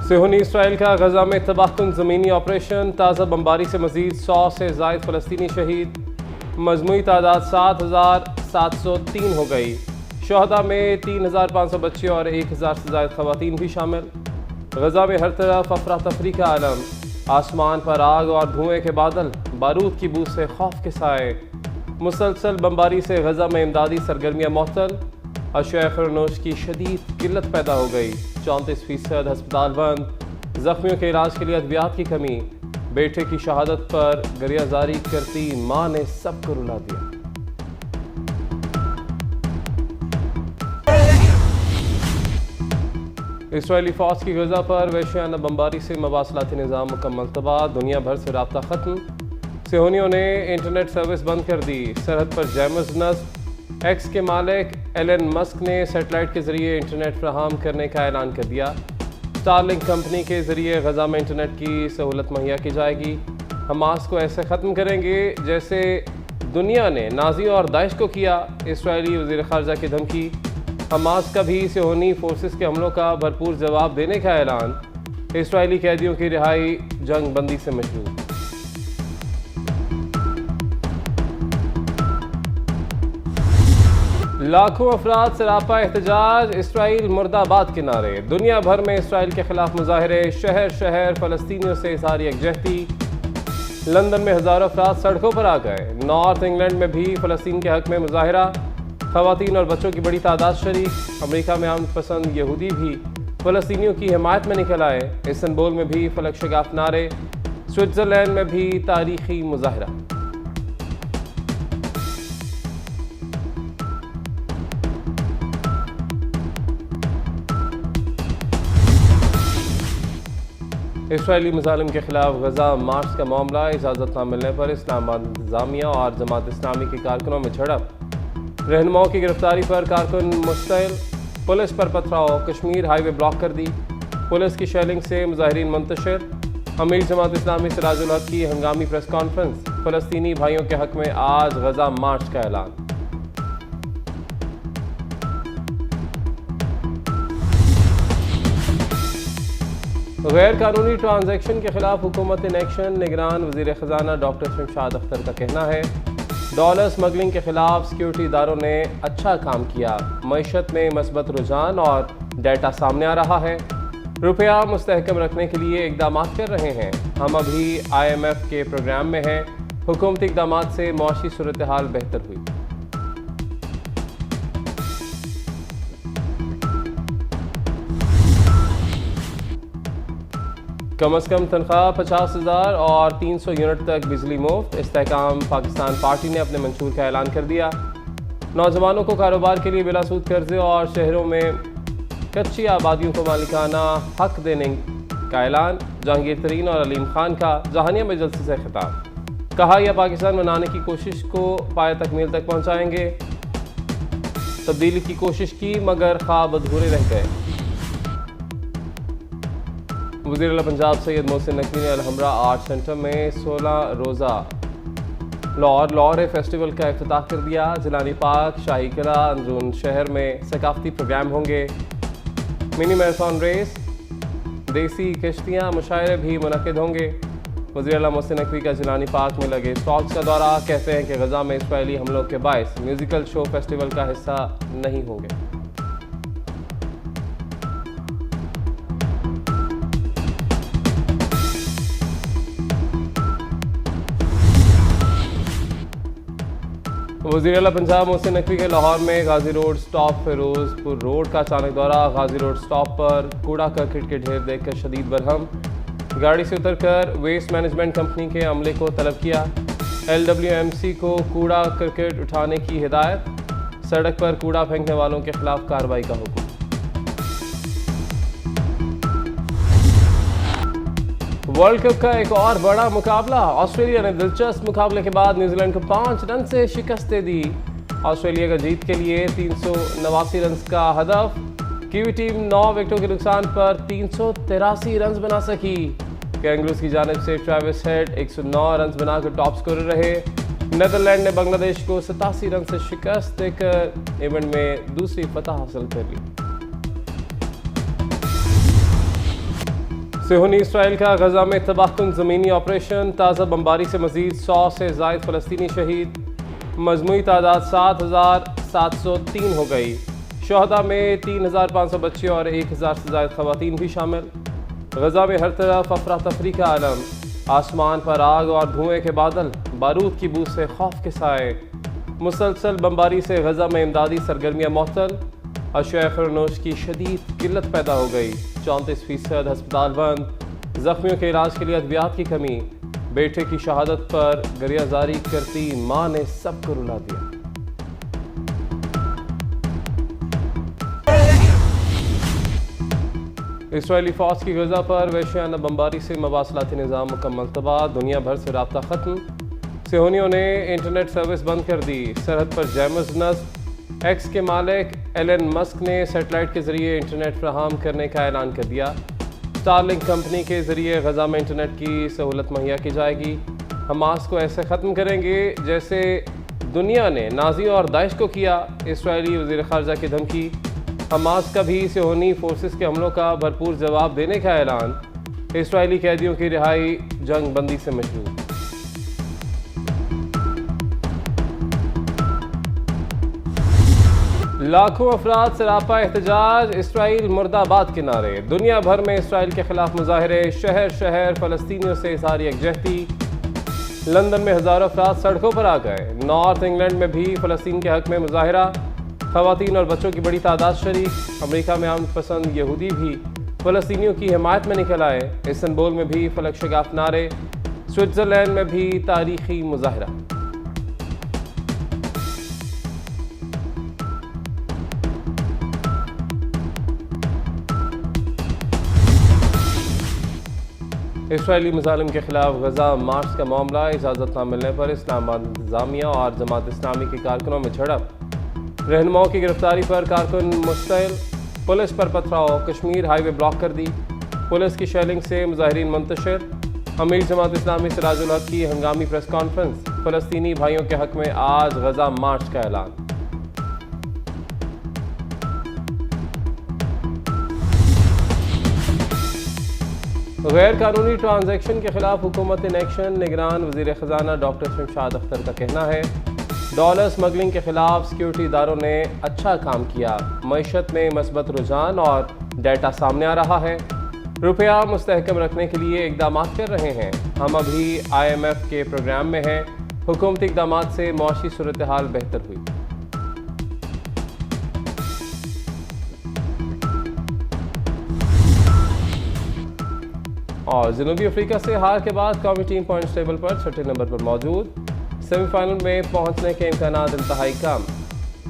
صہیونی اسرائیل کا غزہ میں تباہ کن زمینی آپریشن، تازہ بمباری سے مزید 100 سے زائد فلسطینی شہید، مجموعی تعداد 7,703 ہو گئی۔ شہداء میں 3,500 بچے اور 1,000 سے زائد خواتین بھی شامل۔ غزہ میں ہر طرف افراتفری کا عالم، آسمان پر آگ اور دھوئیں کے بادل، بارود کی بو سے خوف کے سائے۔ مسلسل بمباری سے غزہ میں امدادی سرگرمیاں معطل، اشیاء خورنوش کی شدید قلت پیدا ہو گئی، 34% ہسپتال بند، زخمیوں کے علاج کے لیے ادویات کی کمی۔ بیٹے کی شہادت پر گریہ زاری کرتی ماں نے سب کو رلا دیا۔ اسرائیلی فوج کی غزہ پر وحشیانہ بمباری سے مواصلاتی نظام مکمل تباہ، دنیا بھر سے رابطہ ختم۔ صہیونیوں نے انٹرنیٹ سروس بند کر دی، سرحد پر جیمز نصب۔ ایکس کے مالک ایلن مسک نے سیٹلائٹ کے ذریعے انٹرنیٹ فراہم کرنے کا اعلان کر دیا۔ اسٹارلنک کمپنی کے ذریعے غزہ میں انٹرنیٹ کی سہولت مہیا کی جائے گی۔ حماس کو ایسے ختم کریں گے جیسے دنیا نے نازیوں اور داعش کو کیا، اسرائیلی وزیر خارجہ کی دھمکی۔ حماس کا بھی صہیونی فورسز کے حملوں کا بھرپور جواب دینے کا اعلان۔ اسرائیلی قیدیوں کی رہائی جنگ بندی سے مشروط۔ لاکھوں افراد سراپا احتجاج، اسرائیل مرد آباد کے نعرے، دنیا بھر میں اسرائیل کے خلاف مظاہرے، شہر شہر فلسطینیوں سے اظہار یکجہتی۔ لندن میں ہزاروں افراد سڑکوں پر آ گئے، نارتھ انگلینڈ میں بھی فلسطین کے حق میں مظاہرہ، خواتین اور بچوں کی بڑی تعداد شریک۔ امریکہ میں امن پسند یہودی بھی فلسطینیوں کی حمایت میں نکل آئے، استنبول میں بھی فلک شگاف نعرے، سوئٹزرلینڈ میں بھی تاریخی مظاہرہ۔ اسرائیلی مظالم کے خلاف غزہ مارچ کا معاملہ، اجازت نہ ملنے پر اسلام آباد انتظامیہ اور جماعت اسلامی کے کارکنوں میں جھڑپ، رہنماؤں کی گرفتاری پر کارکن مشتعل، پولیس پر پتھراؤ، کشمیر ہائی وے بلاک کر دی، پولیس کی شیلنگ سے مظاہرین منتشر۔ امیر جماعت اسلامی سراج الحق کی ہنگامی پریس کانفرنس، فلسطینی بھائیوں کے حق میں آج غزہ مارچ کا اعلان۔ غیر قانونی ٹرانزیکشن کے خلاف حکومت ان ایکشن، نگران وزیر خزانہ ڈاکٹر شمشاد اختر کا کہنا ہے۔ ڈالر سمگلنگ کے خلاف سیکیورٹی اداروں نے اچھا کام کیا، معیشت میں مثبت رجحان اور ڈیٹا سامنے آ رہا ہے، روپیہ مستحکم رکھنے کے لیے اقدامات کر رہے ہیں، ہم ابھی IMF کے پروگرام میں ہیں، حکومتی اقدامات سے معاشی صورتحال بہتر ہوئی۔ کم از کم تنخواہ 50,000 اور 300 یونٹ تک بجلی مفت، استحکام پاکستان پارٹی نے اپنے منشور کا اعلان کر دیا۔ نوجوانوں کو کاروبار کے لیے بلا سود قرضے اور شہروں میں کچی آبادیوں کو مالکانہ حق دینے کا اعلان، جہانگیر ترین اور علیم خان کا جہانیہ میں جلسے سے خطاب، کہا یہ پاکستان بنانے کی کوشش کو پایہ تکمیل تک پہنچائیں گے، تبدیلی کی کوشش کی مگر خواب ادھورے رہ گئے۔ وزیر اعلیٰ پنجاب سید محسن نقوی نے الحمرا آرٹ سینٹر میں 16 روزہ لاہور فیسٹیول کا افتتاح کر دیا۔ جیلانی پارک، شاہی قلعہ، اندرون شہر میں ثقافتی پروگرام ہوں گے، منی میراتھن ریس، دیسی کشتیاں، مشاعرے بھی منعقد ہوں گے۔ وزیر اعلیٰ محسن نقوی کا جیلانی پارک میں لگے اسٹالز کا دورہ، کہتے ہیں کہ غزہ میں اسرائیلی حملوں کے باعث میوزیکل شو فیسٹیول کا حصہ نہیں ہوں گے۔ وزیر اعلیٰ پنجاب محسن نقوی کے لاہور میں غازی روڈ سٹاپ فیروز پور روڈ کا اچانک دورہ، غازی روڈ سٹاپ پر کوڑا کرکٹ کے ڈھیر دیکھ کر شدید برہم، گاڑی سے اتر کر ویسٹ مینجمنٹ کمپنی کے عملے کو طلب کیا، LWMC کو کوڑا کرکٹ اٹھانے کی ہدایت، سڑک پر کوڑا پھینکنے والوں کے خلاف کارروائی کا حکم۔ ورلڈ کپ کا ایک اور بڑا مقابلہ، آسٹریلیا نے دلچسپ مقابلے کے بعد نیوزی لینڈ کو 5 رن سے شکست دے دی۔ آسٹریلیا کا جیت کے لیے 389 رنز کا ہدف، کیوی ٹیم 9 وکٹوں کے نقصان پر 383 رنز بنا سکی۔ کینگروز کی جانب سے ٹریوس ہیڈ 109 رنز بنا کر ٹاپ سکورر رہے۔ نیدرلینڈ نے بنگلہ دیش کو 87 رن سے شکست دے کر ایونٹ میں دوسری فتح حاصل کر لی۔ صہیونی اسرائیل کا غزہ میں تباہ کن زمینی آپریشن، تازہ بمباری سے مزید 100 سے زائد فلسطینی شہید، مجموعی تعداد 7,703 ہو گئی۔ شہداء میں 3,500 بچے اور 1,000 سے زائد خواتین بھی شامل۔ غزہ میں ہر طرف افراتفری کا عالم، آسمان پر آگ اور دھوئیں کے بادل، بارود کی بو سے خوف کے سائے۔ مسلسل بمباری سے غزہ میں امدادی سرگرمیاں معطل، اشیاء خورنوش کی شدید قلت پیدا ہو گئی، 34% ہسپتال بند، زخمیوں کے علاج کے لیے ادویات کی کمی۔ بیٹے کی شہادت پر گریہ زاری کرتی ماں نے سب کو رلا دیا۔ اسرائیلی فوج کی غزہ پر وحشیانہ بمباری سے مواصلاتی نظام مکمل تباہ، دنیا بھر سے رابطہ ختم۔ صہیونیوں نے انٹرنیٹ سروس بند کر دی، سرحد پر جیمز نصب۔ ایکس کے مالک ایلن مسک نے سیٹلائٹ کے ذریعے انٹرنیٹ فراہم کرنے کا اعلان کر دیا۔ اسٹارلنک کمپنی کے ذریعے غزہ میں انٹرنیٹ کی سہولت مہیا کی جائے گی۔ حماس کو ایسے ختم کریں گے جیسے دنیا نے نازیوں اور داعش کو کیا، اسرائیلی وزیر خارجہ کی دھمکی۔ حماس کا بھی صہیونی فورسز کے حملوں کا بھرپور جواب دینے کا اعلان۔ اسرائیلی قیدیوں کی رہائی جنگ بندی سے مشروط۔ لاکھوں افراد سراپا احتجاج، اسرائیل مرد آباد کے نعرے، دنیا بھر میں اسرائیل کے خلاف مظاہرے، شہر شہر فلسطینیوں سے اظہار یکجہتی۔ لندن میں ہزاروں افراد سڑکوں پر آ گئے، نارتھ انگلینڈ میں بھی فلسطین کے حق میں مظاہرہ، خواتین اور بچوں کی بڑی تعداد شریک۔ امریکہ میں امن پسند یہودی بھی فلسطینیوں کی حمایت میں نکل آئے، استنبول میں بھی فلک شگاف نعرے، سوئٹزرلینڈ میں بھی تاریخی مظاہرہ۔ اسرائیلی مظالم کے خلاف غزہ مارچ کا معاملہ، اجازت نہ ملنے پر اسلام آباد انتظامیہ اور جماعت اسلامی کے کارکنوں میں جھڑپ، رہنماؤں کی گرفتاری پر کارکن مشتعل، پولیس پر پتھراؤ، کشمیر ہائی وے بلاک کر دی، پولیس کی شیلنگ سے مظاہرین منتشر۔ امیر جماعت اسلامی سراج الحق کی ہنگامی پریس کانفرنس، فلسطینی بھائیوں کے حق میں آج غزہ مارچ کا اعلان۔ غیر قانونی ٹرانزیکشن کے خلاف حکومت ان ایکشن، نگران وزیر خزانہ ڈاکٹر شمشاد اختر کا کہنا ہے۔ ڈالر سمگلنگ کے خلاف سیکیورٹی اداروں نے اچھا کام کیا، معیشت میں مثبت رجحان اور ڈیٹا سامنے آ رہا ہے، روپیہ مستحکم رکھنے کے لیے اقدامات کر رہے ہیں، ہم ابھی IMF کے پروگرام میں ہیں، حکومتی اقدامات سے معاشی صورتحال بہتر ہوئی۔ اور جنوبی افریقہ سے ہار کے بعد قومی ٹیم پوائنٹس ٹیبل پر 6 نمبر پر موجود، سیمی فائنل میں پہنچنے کے امکانات انتہائی کم۔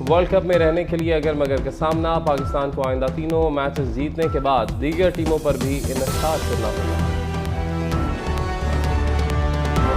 ورلڈ کپ میں رہنے کے لیے اگر مگر کا سامنا، پاکستان کو آئندہ تینوں میچز جیتنے کے بعد دیگر ٹیموں پر بھی انحصار کرنا ہوگا۔